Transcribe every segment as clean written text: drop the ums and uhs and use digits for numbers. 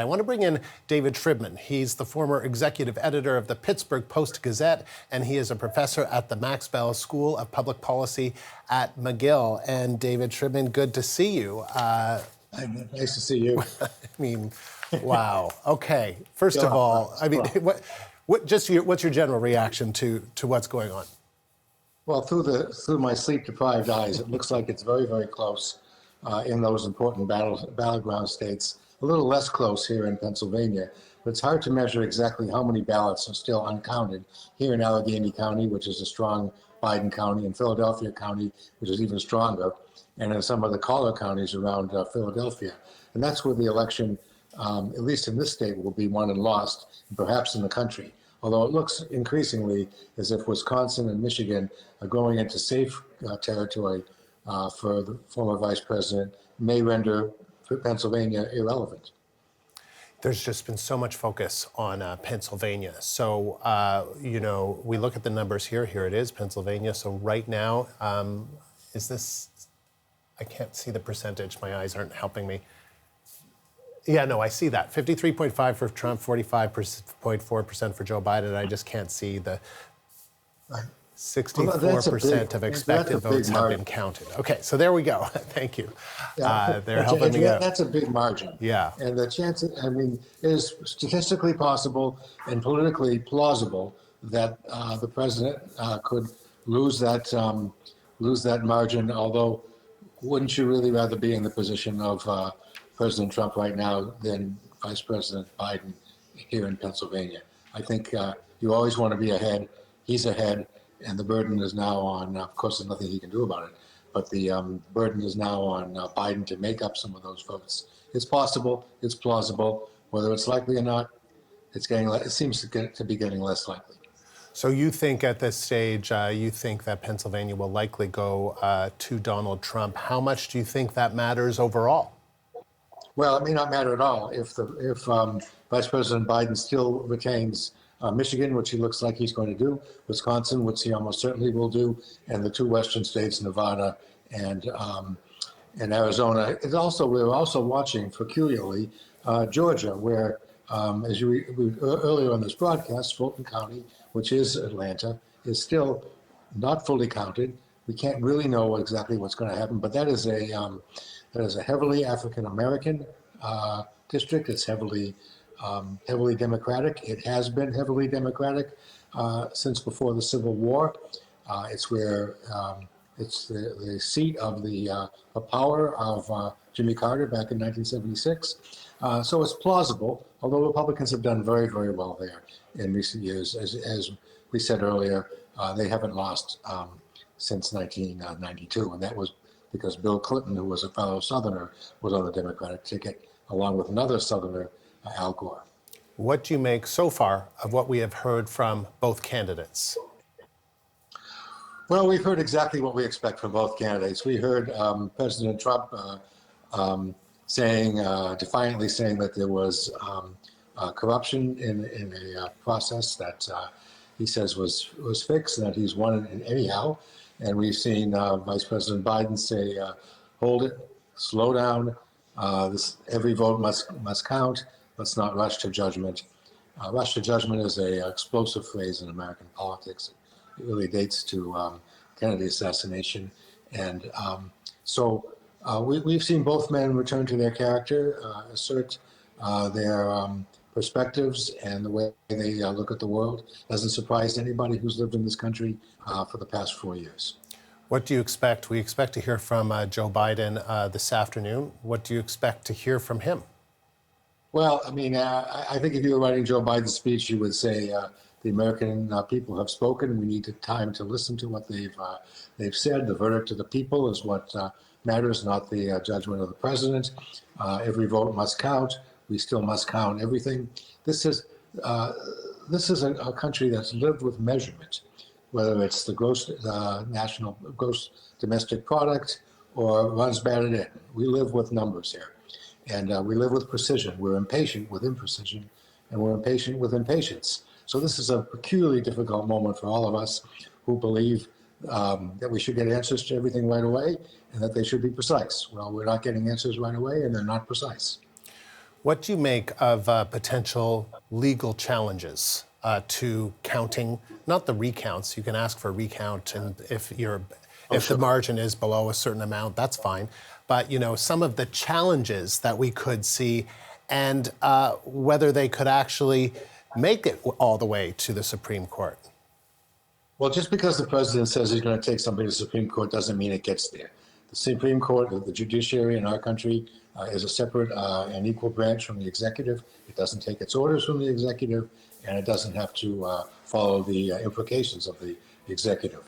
I want to bring in David Shribman. He's the former executive editor of the Pittsburgh Post-Gazette, and he is a professor at the Max Bell School of Public Policy at McGill. And David Shribman, good to see you. Nice to see you. I mean, wow. Okay. First of all, I mean, what's your general reaction to what's going on? Well, through my sleep-deprived eyes, it looks like it's very, very close in those important battleground states. A little less close here in Pennsylvania, but it's hard to measure exactly how many ballots are still uncounted here in Allegheny County, which is a strong Biden county, and Philadelphia County, which is even stronger, and in some of the collar counties around Philadelphia. And that's where the election, at least in this state, will be won and lost, and perhaps in the country. Although it looks increasingly as if Wisconsin and Michigan are going into safe territory for the former vice president, may render Pennsylvania irrelevant. There's just been so much focus on Pennsylvania. So, we look at the numbers here. Here it is, Pennsylvania. So right now, is this, I can't see the percentage. My eyes aren't helping me. Yeah, no, I see that. 53.5 for Trump, 45.4% for Joe Biden. I just can't see the 64% of expected votes have been counted. Okay, so there we go. Thank you. They're helping me out. That's a big margin. Yeah. And the chance, it is statistically possible and politically plausible that the president could lose that margin. Although, wouldn't you really rather be in the position of President Trump right now than Vice President Biden here in Pennsylvania? I think you always want to be ahead. He's ahead. And the burden is now on, of course, there's nothing he can do about it, but the burden is now on Biden to make up some of those votes. It's possible, it's plausible. Whether it's likely or not, it seems to be getting less likely. So you think at this stage, you think that Pennsylvania will likely go to Donald Trump. How much do you think that matters overall? Well, it may not matter at all if Vice President Biden still retains Michigan, which he looks like he's going to do, Wisconsin, which he almost certainly will do, and the two western states, Nevada and Arizona. We're also watching peculiarly Georgia, where, as we earlier on this broadcast, Fulton County, which is Atlanta, is still not fully counted. We can't really know exactly what's going to happen, but that is a heavily African American district. It's heavily Democratic. It has been heavily Democratic since before the Civil War. It's where it's the seat of the power of Jimmy Carter back in 1976. So it's plausible, although Republicans have done very, very well there in recent years. As we said earlier, they haven't lost since 1992, and that was because Bill Clinton, who was a fellow Southerner, was on the Democratic ticket, along with another Southerner, Al Gore. What do you make so far of what we have heard from both candidates? Well, we've heard exactly what we expect from both candidates. We heard President Trump defiantly saying that there was corruption in a process that he says was fixed and that he's won it anyhow. And we've seen Vice President Biden say, hold it, slow down, every vote must count. Let's not rush to judgment. Rush to judgment is an explosive phrase in American politics. It really dates to Kennedy assassination. And we've seen both men return to their character, assert their perspectives and the way they look at the world. Doesn't surprise anybody who's lived in this country for the past 4 years. What do you expect? We expect to hear from Joe Biden this afternoon. What do you expect to hear from him? Well, I think if you were writing Joe Biden's speech, you would say the American people have spoken. We need time to listen to what they've said. The verdict of the people is what matters, not the judgment of the president. Every vote must count. We still must count everything. This is a country that's lived with measurement, whether it's the gross domestic product or runs batted in. We live with numbers here. And we live with precision. We're impatient with imprecision, and we're impatient with impatience. So this is a peculiarly difficult moment for all of us who believe that we should get answers to everything right away and that they should be precise. Well, we're not getting answers right away, and they're not precise. What do you make of potential legal challenges to counting, not the recounts? You can ask for a recount, and if the margin is below a certain amount, that's fine. But some of the challenges that we could see, and whether they could actually make it all the way to the Supreme Court. Well, just because the president says he's going to take something to the Supreme Court doesn't mean it gets there. The Supreme Court, the judiciary in our country, is a separate and equal branch from the executive. It doesn't take its orders from the executive, and it doesn't have to follow the implications of the executive.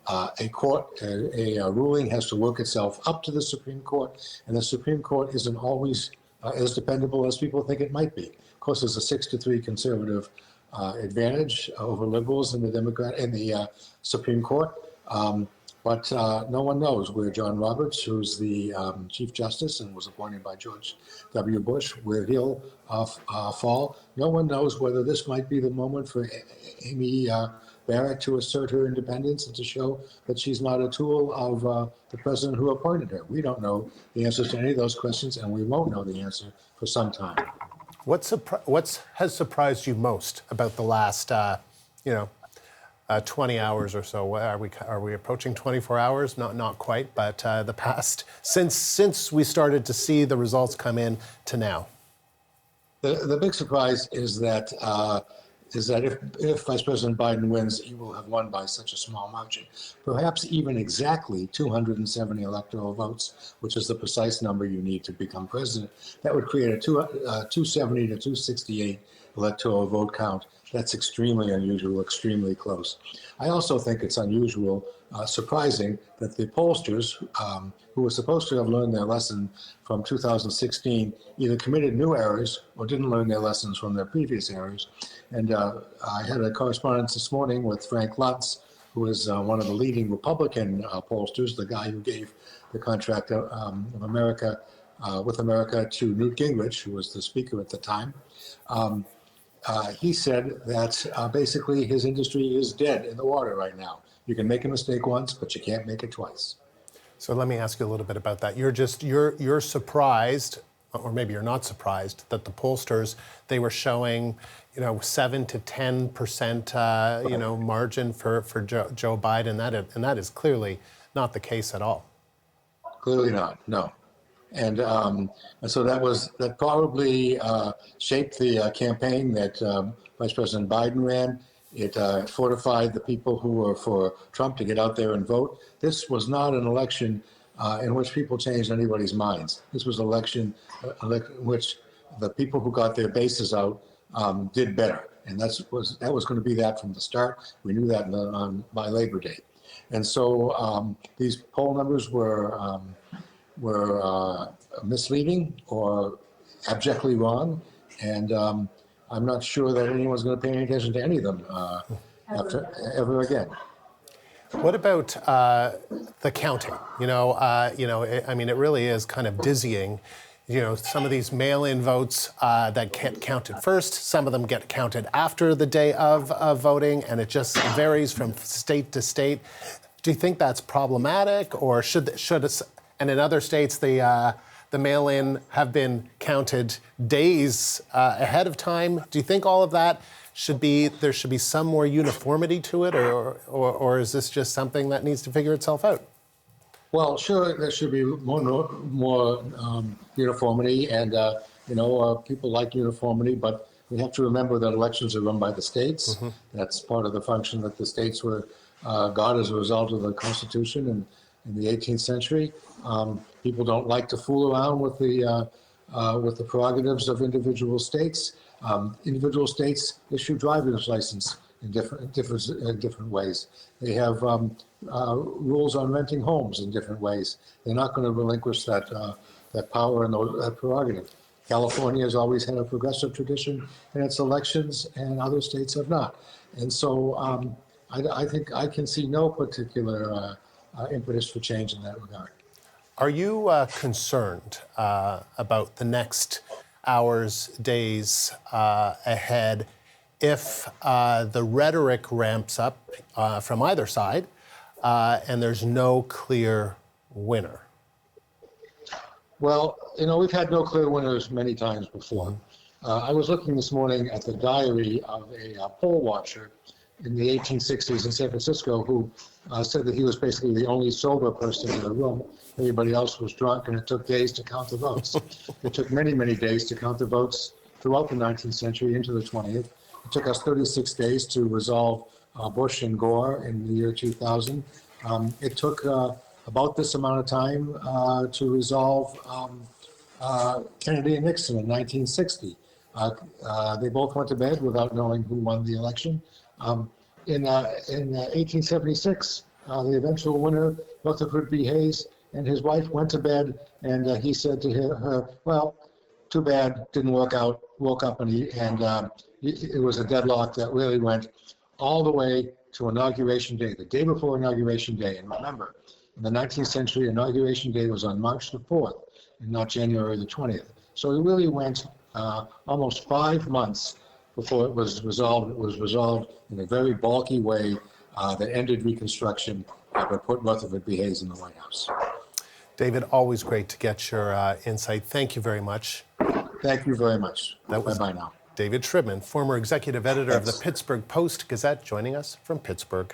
A ruling has to work itself up to the Supreme Court, and the Supreme Court isn't always as dependable as people think it might be. Of course, there's a 6-3 conservative advantage over liberals in the Supreme Court. But no one knows where John Roberts, who's the Chief Justice and was appointed by George W. Bush, where he'll fall. No one knows whether this might be the moment for Amy Barrett to assert her independence and to show that she's not a tool of the president who appointed her. We don't know the answers to any of those questions, and we won't know the answer for some time. What has surprised you most about the last, 20 hours or so? Are we approaching 24 hours? Not quite, but the past since we started to see the results come in to now. The big surprise is that if Vice President Biden wins, he will have won by such a small margin, perhaps even exactly 270 electoral votes, which is the precise number you need to become president. That would create a 270 to 268 electoral vote count. That's extremely unusual, extremely close. I also think it's unusual, surprising, that the pollsters, who were supposed to have learned their lesson from 2016, either committed new errors or didn't learn their lessons from their previous errors. And I had a correspondence this morning with Frank Luntz, who is one of the leading Republican pollsters, the guy who gave the contract with America to Newt Gingrich, who was the speaker at the time. He said that basically his industry is dead in the water right now. You can make a mistake once, but you can't make it twice. So let me ask you a little bit about that. You're surprised, or maybe you're not surprised, that the pollsters, they were showing 7 to 10% margin for Joe Biden, and that is clearly not the case at all. Clearly not, no. And so that probably shaped the campaign that Vice President Biden ran. It fortified the people who were for Trump to get out there and vote. This was not an election in which people changed anybody's minds. This was an election in which the people who got their bases out did better. And that was going to be that from the start. We knew that by Labor Day. And so these poll numbers were misleading or abjectly wrong, and I'm not sure that anyone's going to pay any attention to any of them ever again. What about the counting? I mean, it really is kind of dizzying. Some of these mail-in votes that get counted first, some of them get counted after the day of voting, and it just varies from state to state. Do you think that's problematic, or should and in other states, the mail-in have been counted days ahead of time? Do you think all of that there should be some more uniformity to it, or is this just something that needs to figure itself out? Well, sure, there should be more uniformity, and people like uniformity, but we have to remember that elections are run by the states. Mm-hmm. That's part of the function that the states got as a result of the Constitution and in the 18th century. People don't like to fool around with the prerogatives of individual states. Individual states issue driver's license in different ways. They have rules on renting homes in different ways. They're not going to relinquish that power and that prerogative. California has always had a progressive tradition in its elections, and other states have not. And so I think I can see no particular impetus for change in that regard. Are you concerned about the next hours, days ahead if the rhetoric ramps up from either side and there's no clear winner? Well, we've had no clear winners many times before. I was looking this morning at the diary of a poll watcher in the 1860s in San Francisco who said that he was basically the only sober person in the room. Everybody else was drunk, and it took days to count the votes. It took many, many days to count the votes throughout the 19th century into the 20th. It took us 36 days to resolve Bush and Gore in the year 2000. It took about this amount of time to resolve Kennedy and Nixon in 1960. They both went to bed without knowing who won the election. In 1876, the eventual winner, Rutherford B. Hayes, and his wife went to bed, and he said to her, well, too bad, didn't work out, woke up, and it was a deadlock that really went all the way to Inauguration Day, the day before Inauguration Day. And remember, in the 19th century, Inauguration Day was on March the 4th and not January the 20th. So it really went almost 5 months before it was resolved. It was resolved in a very bulky way that ended Reconstruction, but put Rutherford B. Hayes in the White House. David, always great to get your insight. Thank you very much. Thank you very much. Bye-bye now. David Shribman, former executive editor of the Pittsburgh Post-Gazette, joining us from Pittsburgh.